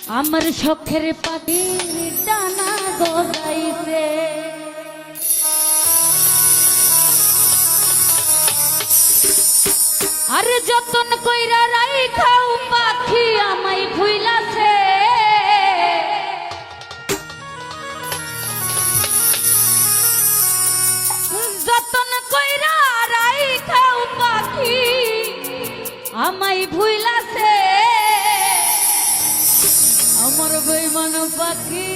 আমার শখের পাখি ডানা গজাইছে আর যতন কইরা রাইখাও পাখি আমায় ভুইলাছে যতন কইরা রাইখাও পাখি আমায় ভুইলাছে আমার বেঈমান পাখি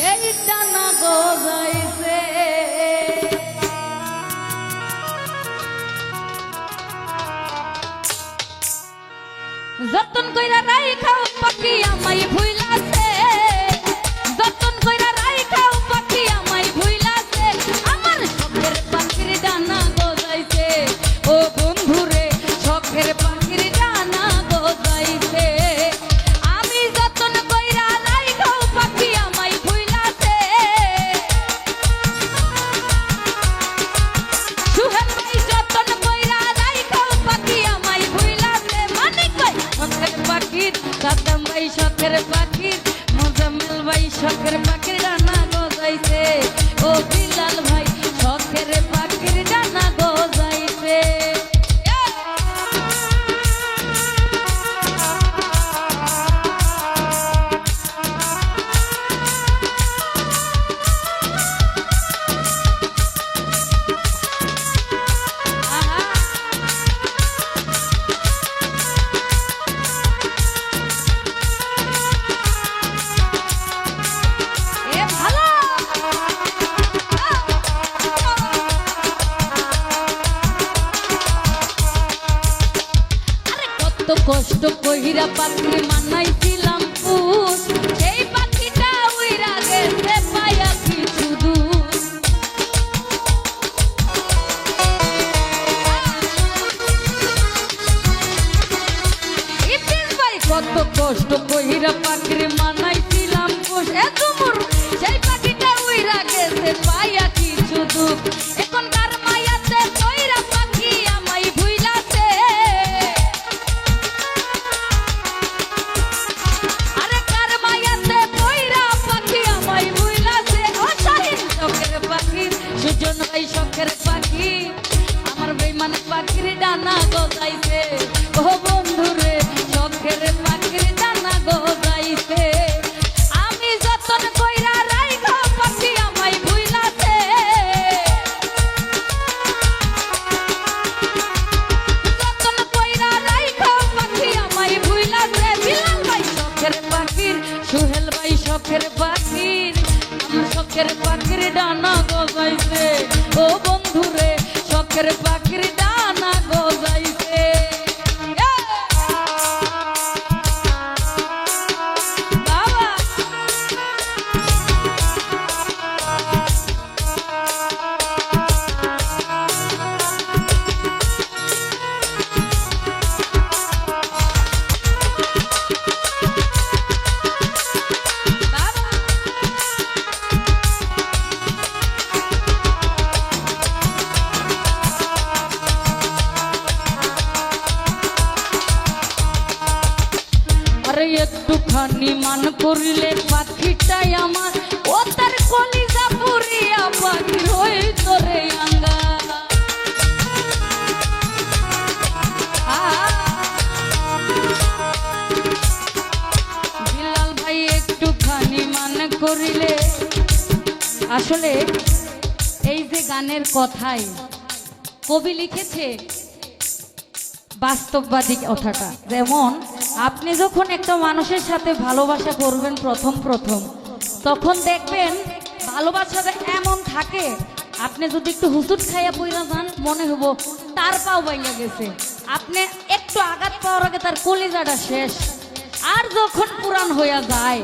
এই ডানা গজাইছে যতন কইরা রাইখাও পাখি আমায় ভুইলাছে যতন কইরা রাইখাও পাখি আমায় ভুইলাছে আমার শখের পাখির ডানা গজাইছে ও বন্ধুরে শখের পাখির ডানা গজাইছে আমি যতন কইরা রাইখাও পাখি আমায় ভুইলাছে সুহেল ভাই যতন কইরা রাইখাও পাখি আমায় ভুইলাছে মানিক ভাই শখের পাখির কাদম ভাই শখের পাখির মোজাম্মেল ভাই শখের পাখির ডানা গজাইছে ও বিলাল ভাই শখের পাখির ডানা গজাইছে কষ্ট কইরা পাখি মানাইছিলাম পুষ এই পাখিটা উইরা গেছে পায়া কিছু দূর ইতিস ভাই কত কষ্ট কইরা পাখি মানাইছিলাম পুষ এ তুমুর সেই পাখিটা উইরা গেছে পায়া কিছু দূর এখন কার মায়াতে কইরা পাখি আমায় ভুইলাছে সুজন ভাই শখের পাখি আমার বেঈমান পাখির ডানা গজাইছে ও বন্ধুরে শখের পাখির ডানা গজাইছে আমি যতন কইরা রাইখাও পাখি আমায় ভুইলাছে যতন কইরা রাইখাও পাখি আমায় ভুইলাছে বিলাল ভাই শখের পাখির সুহেল ভাই শখের পাখির শখের পাখির ডানা গজাইছে ও বন্ধুরে শখের পাখির ডানা গজাইছে বাবা একটুখানি মান করিলে পাখিটাই আমার ও তার কলিজা পুরিয়া পাখি হইত রে আঙ্গা বিলাল ভাই একটুখানি মান করিলে আসলে এই যে গানের কথাই কবি লিখেছে বাস্তববাদী কথাটা যেমন আপনি যখন একটা মানুষের সাথে ভালোবাসা করবেন প্রথম তখন দেখবেন ভালোবাসাটা এমন থাকে আপনি যদি একটু হুসুট খাইয়া পইরা যান মনে হব তার পাও বাইয়া গেছে আপনি একটু আঘাত পাওয়ার আগে তার কলিজাটা শেষ আর যখন পুরান হইয়া যায়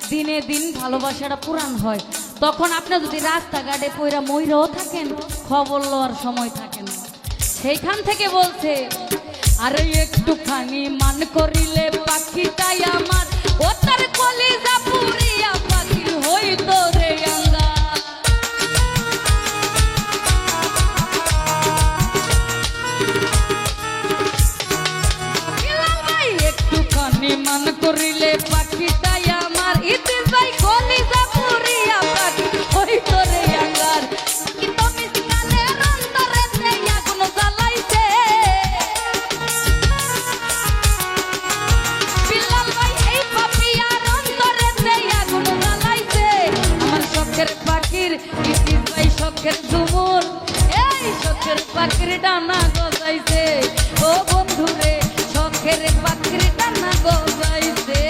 দিনে দিন ভালোবাসাটা পুরান হয় তখন আপনি যদি রাস্তাঘাটে পইরা মইরাও থাকেন খবর লওয়ার সময় থাকে না সেইখান থেকে বলছে আরে একটুখানি মান করিলে পাখিটাই আমার ও তার কলিজা পুরিয়া পাখি হইত রে আঙ্গা বিলাল ভাই একটুখানি মান করিলে পাখিটাই আমার ইতি যাই কলিজা পুরিয়া পাখি ওই তোরে আঙ্গার কি তুমি কানের অন্তরে দেয়া কোন জ্বালাইছে বিল্লাল ভাই এই পাপিয়ার অন্তরে দেয়া কোন জ্বালাইছে আমার শখের পাখির ইতি যাই শখের ঝুমুর এই শখের পাখির ডানা গজাইছে ও বন্ধুরে শখের পাখির ডানা গজাইছে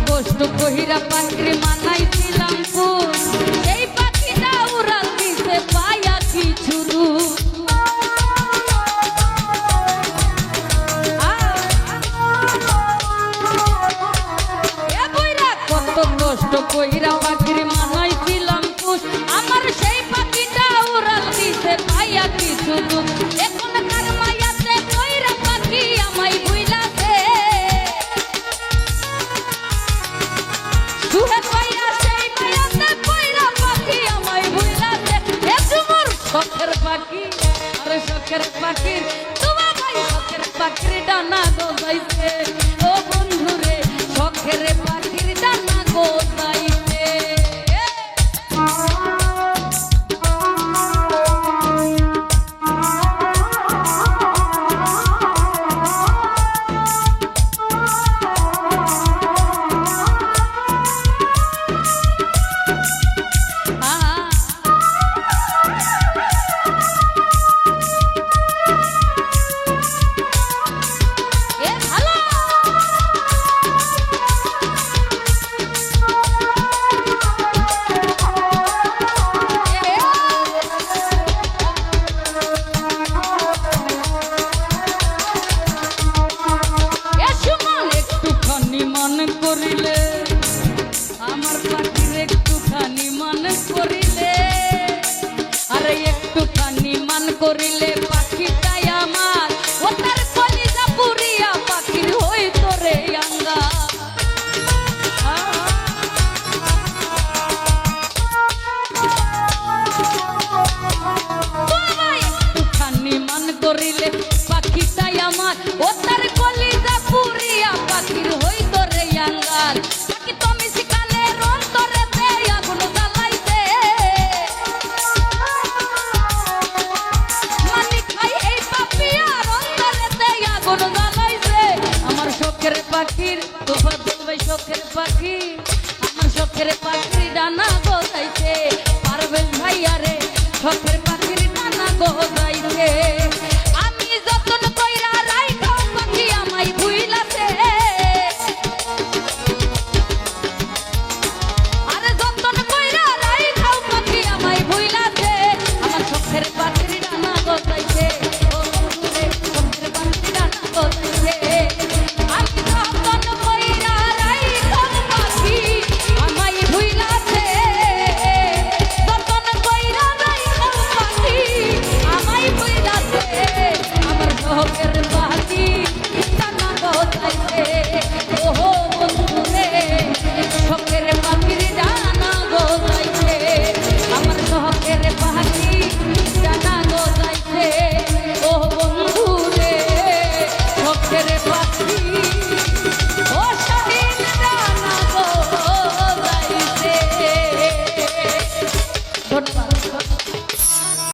কষ্ট কহিরা পাখির মানাইছিলাম ফুল এই পাখিটা উড়াল দিতে পায়া কিছু কত কষ্ট কহিরা পাখির মানাইছিলাম ফুল আমার সেই পাখিটা উড়াল দিতে পায়া কিছু এখন কার মায়াতে কইরা পাখি আমায় ভুইলাছে শখের পাখি আরে শখের পাখির তোমার ভাই শখের পাখির ডানা গজাইছে ও বন্ধুরে শখের পাখির ডানা গজাইছে করিলে আমার পাখির একটুখানি মান করিলে আরে একটুখানি মান করিলে পাখিটাই আমার ও তার কলিজা পুরিয়া পাখির হই তোরে আঙ্গা একটুখানি মান করিলে পাখিটাই আমার ও তার কলিজা পুরিয়া পাখির হই তোরে আঙ্গার পাখি তুমি শিকানের অন্তরে দেয়া কোন জ্বালাইছে মালিক ভাই এই পাপিয়ার অন্তরে দেয়া কোন জ্বালাইছে আমার শখের পাখির তোফা ভাই শখের পাখি আমার শখের পাখির ডানা গজাইছে পারবেন ভাই আরে শখের পাখির ডানা গজাইছে আমি যতন কইরা রাইখাও পাখি আমায় ভুইলাছে আরে যতন কইরা রাইখাও পাখি আমায় ভুইলাছে আমার শখের পাখির ডানা গজাইছে ও বন্ধুরে শখের পাখির ডানা গজাইছে আমি যতন কইরা রাইখাও পাখি আমায় ভুইলাছে যতন কইরা রাইখাও পাখি আমায় ভুইলাছে আমার শখের পাখি ডানা গজাইছে ও বন্ধুরে শখের পাখির ডানা গজাইছে আমার শখের পাখি ডানা গজাইছে ও বন্ধুরে শখের পাখি